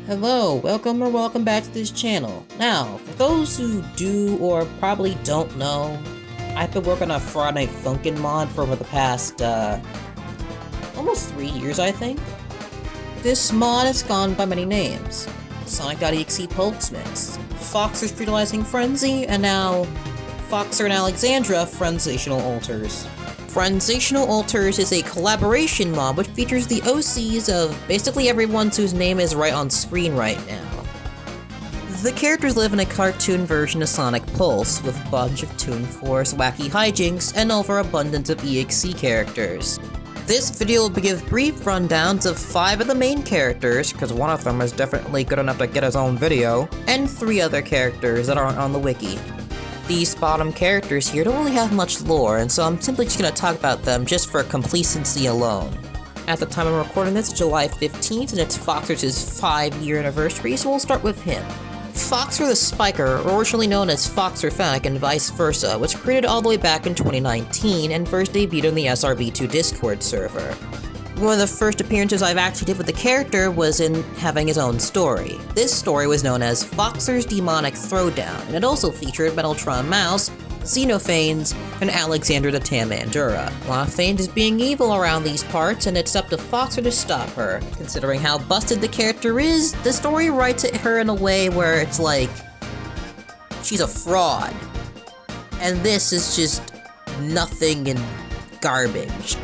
Hello, welcome back to this channel. Now, for those who do or probably don't know, I've been working on Friday Night Funkin Mod for over the past, almost 3 years, I think. This mod has gone by many names. Sonic.exe Pulse Mix, Foxer's Brutalizing Frenzy, and now Foxer and AlexAndra Frenzational Alters. Frenzational Alters is a collaboration mod which features the OCs of basically everyone whose name is right on screen right now. The characters live in a cartoon version of Sonic Pulse, with a bunch of Toon Force, wacky hijinks, and overabundance of EXE characters. This video will give brief rundowns of 5 of the main characters, because one of them is definitely good enough to get his own video, and 3 other characters that aren't on the wiki. These bottom characters here don't really have much lore, and so I'm simply just gonna talk about them just for complacency alone. At the time I'm recording this, it's July 15th, and it's Foxer's 5-year anniversary, so we'll start with him. Foxer the Spiker, originally known as Foxer Fennec and vice versa, was created all the way back in 2019 and first debuted on the SRB2 Discord server. One of the first appearances I've actually did with the character was in having his own story. This story was known as Foxer's Demonic Throwdown, and it also featured Metaltron Mouse, Xenophanes, and AlexAndra the Tamandura. Xenophanes is being evil around these parts, and it's up to Foxer to stop her. Considering how busted the character is, the story writes at her in a way where it's like, she's a fraud. And this is just nothing and garbage.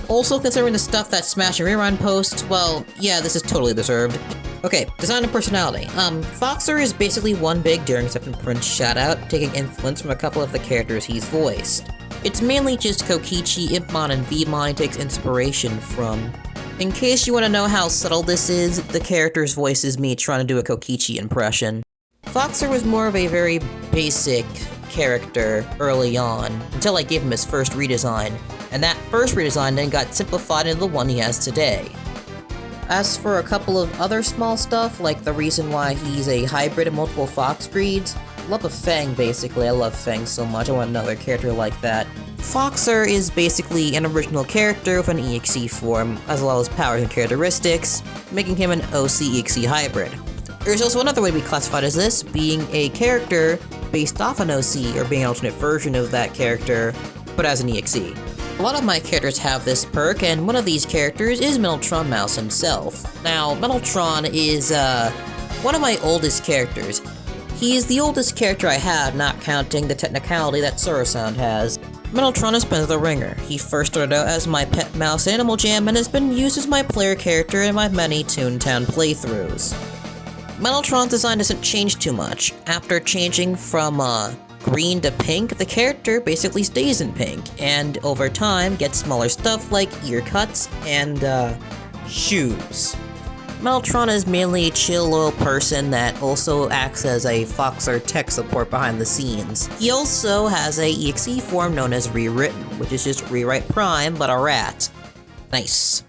Also, considering the stuff that Smash and Rerun posts, well, yeah, this is totally deserved. Okay, design and personality. Foxer is basically one big Daring Exception Prince shoutout, taking influence from a couple of the characters he's voiced. It's mainly just Kokichi, Impmon, and Vmon he takes inspiration from. In case you want to know how subtle this is, the character's voice is me trying to do a Kokichi impression. Foxer was more of a very basic character early on, until I gave him his first redesign, and that first redesign then got simplified into the one he has today. As for a couple of other small stuff, like the reason why he's a hybrid of multiple fox breeds, love of Fang basically, I love Fang so much, I want another character like that. Foxer is basically an original character with an EXE form, as well as powers and characteristics, making him an OC-EXE hybrid. There's also another way to be classified as this, being a character based off an OC, or being an alternate version of that character, but as an EXE. A lot of my characters have this perk, and one of these characters is Metaltron Mouse himself. Now, Metaltron is, one of my oldest characters. He is the oldest character I have, not counting the technicality that Surasound has. Metaltron has been the ringer. He first started out as my pet mouse in Animal Jam, and has been used as my player character in my many Toontown playthroughs. Metaltron's design doesn't change too much. After changing from, green to pink, the character basically stays in pink, and over time gets smaller stuff like ear cuts and, shoes. Metaltron is mainly a chill little person that also acts as a Foxer tech support behind the scenes. He also has a EXE form known as Rewritten, which is just Rewrite Prime, but a rat. Nice.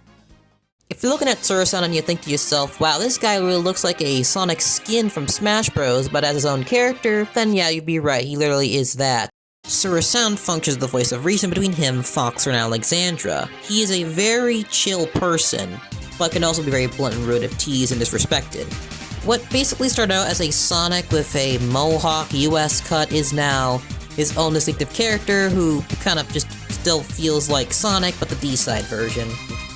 If you're looking at Surasound and you think to yourself, wow, this guy really looks like a Sonic skin from Smash Bros, but as his own character, then yeah, you'd be right, he literally is that. Surasound functions as the voice of reason between him, Foxer, and AlexAndra. He is a very chill person, but can also be very blunt and rude if teased and disrespected. What basically started out as a Sonic with a Mohawk US cut is now his own distinctive character who kind of just still feels like Sonic, but the D-side version.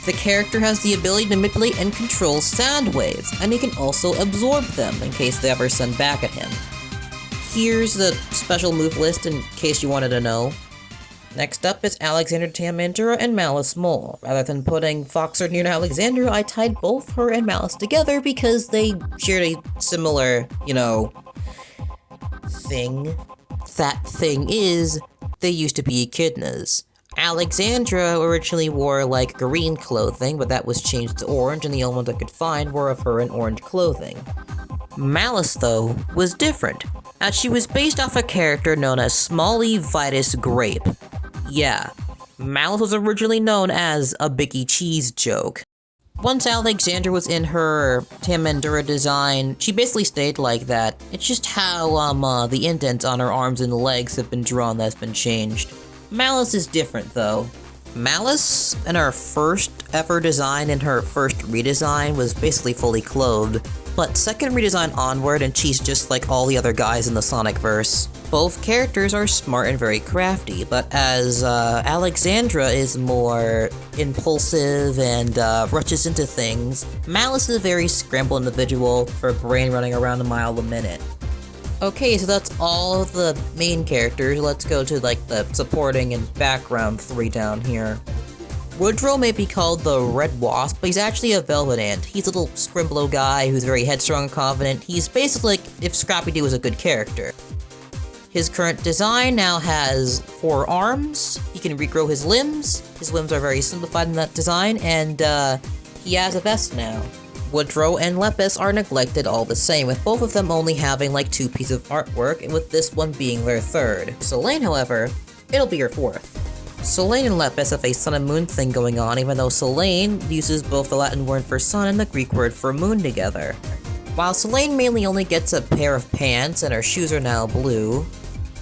The character has the ability to manipulate and control sound waves, and he can also absorb them in case they ever send back at him. Here's the special move list in case you wanted to know. Next up is AlexAndra Tamandura and Malice Mole. Rather than putting Foxer near to AlexAndra, I tied both her and Malice together because they shared a similar, thing. That thing is, they used to be echidnas. AlexAndra originally wore, green clothing, but that was changed to orange, and the only ones I could find were of her in orange clothing. Malice, though, was different, as she was based off a character known as Smalley Vitus Grape. Yeah, Malice was originally known as a Biggie Cheese joke. Once AlexAndra was in her Tamandura design, she basically stayed like that. It's just how, the indents on her arms and legs have been drawn that's been changed. Malice is different, though. Malice, in our first ever designed in her first redesign was basically fully clothed, but second redesign onward and she's just like all the other guys in the Sonicverse. Both characters are smart and very crafty, but as AlexAndra is more impulsive and rushes into things, Malice is a very scrambled individual, her brain running around a mile a minute. Okay, so that's all of the main characters. Let's go to like the supporting and background 3 down here. Woodrow may be called the Red Wasp, but he's actually a Velvet Ant. He's a little scrimblow guy who's very headstrong and confident. He's basically like if Scrappy-Doo was a good character. His current design now has 4 arms, he can regrow his limbs are very simplified in that design, and he has a vest now. Woodrow and Lepus are neglected all the same, with both of them only having like 2 pieces of artwork, and with this one being their 3rd. Selene, however, it'll be her 4th. Selene and Lepus have a sun and moon thing going on, even though Selene uses both the Latin word for sun and the Greek word for moon together. While Selene mainly only gets a pair of pants and her shoes are now blue,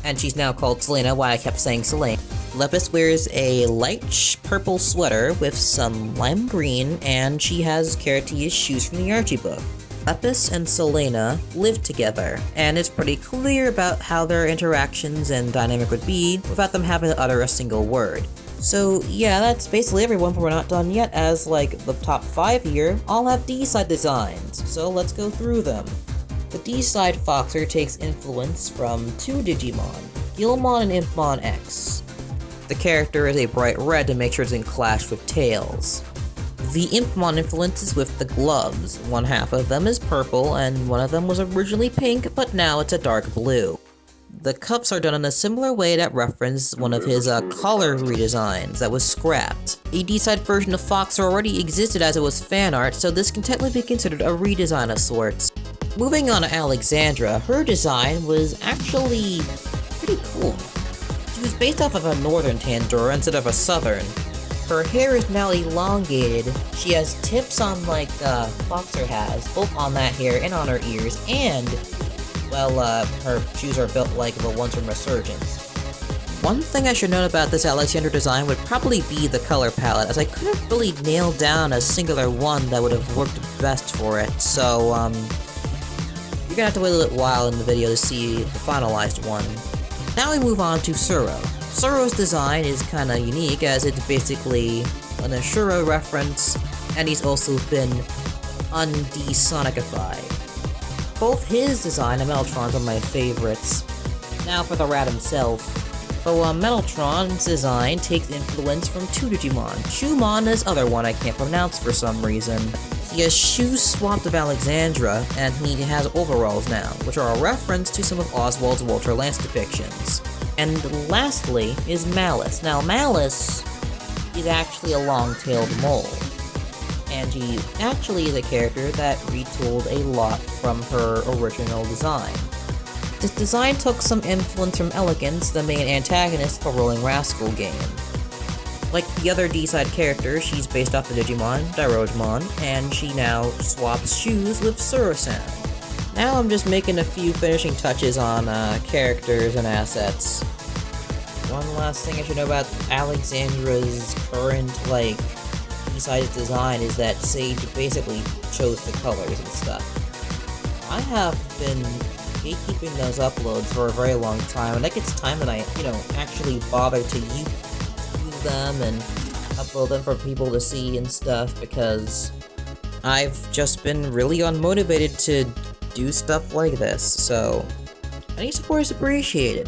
and she's now called Selena, why I kept saying Selene. Lepus wears a light purple sweater with some lime green, and she has Carrottia's shoes from the Archie book. Lepus and Selena live together, and it's pretty clear about how their interactions and dynamic would be without them having to utter a single word. So yeah, that's basically everyone, but we're not done yet, as like the top 5 here all have D-side designs, so let's go through them. The D-side Foxer takes influence from 2 Digimon, Gilmon and Impmon X. The character is a bright red to make sure it doesn't clash with Tails. The Impmon influences with the gloves. One half of them is purple, and one of them was originally pink, but now it's a dark blue. The cuffs are done in a similar way that referenced one of his collar redesigns that was scrapped. A D-side version of Foxer already existed as it was fan art, so this can technically be considered a redesign of sorts. Moving on to AlexAndra, her design was actually pretty cool. She was based off of a northern Tandora instead of a southern. Her hair is now elongated, she has tips on like Foxer has, both on that hair and on her ears, and, well, her shoes are built like the ones from Resurgence. One thing I should note about this AlexAndra design would probably be the color palette, as I couldn't really nail down a singular one that would have worked best for it, so, you're gonna have to wait a little while in the video to see the finalized one. Now we move on to Suro. Suro's design is kinda unique, as it's basically an Ashura reference, and he's also been undesonicified. Both his design and Metaltron's are my favorites. Now for the rat himself. So Metaltron's design takes influence from 2 Digimon, Chumon and his other one I can't pronounce for some reason. He has shoes swapped with AlexAndra, and he has overalls now, which are a reference to some of Oswald's Walter Lance depictions. And lastly is Malice. Now Malice is actually a long-tailed mole, and she actually is a character that retooled a lot from her original design. This design took some influence from Elegance, the main antagonist of the Rolling Rascal game. Like the other D-side characters, she's based off the Digimon, Dairojimon, and she now swaps shoes with Suro-san. Now I'm just making a few finishing touches on characters and assets. One last thing I should know about AlexAndra's current, like, D-side design is that Sage basically chose the colors and stuff. I have been gatekeeping those uploads for a very long time, and I think it's time that I, actually bother to use them and upload them for people to see and stuff, because I've just been really unmotivated to do stuff like this, so any support is appreciated.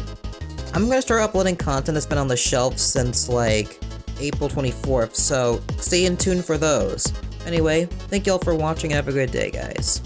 I'm gonna start uploading content that's been on the shelf since like April 24th, so stay in tune for those. Anyway, thank y'all for watching and have a good day, guys.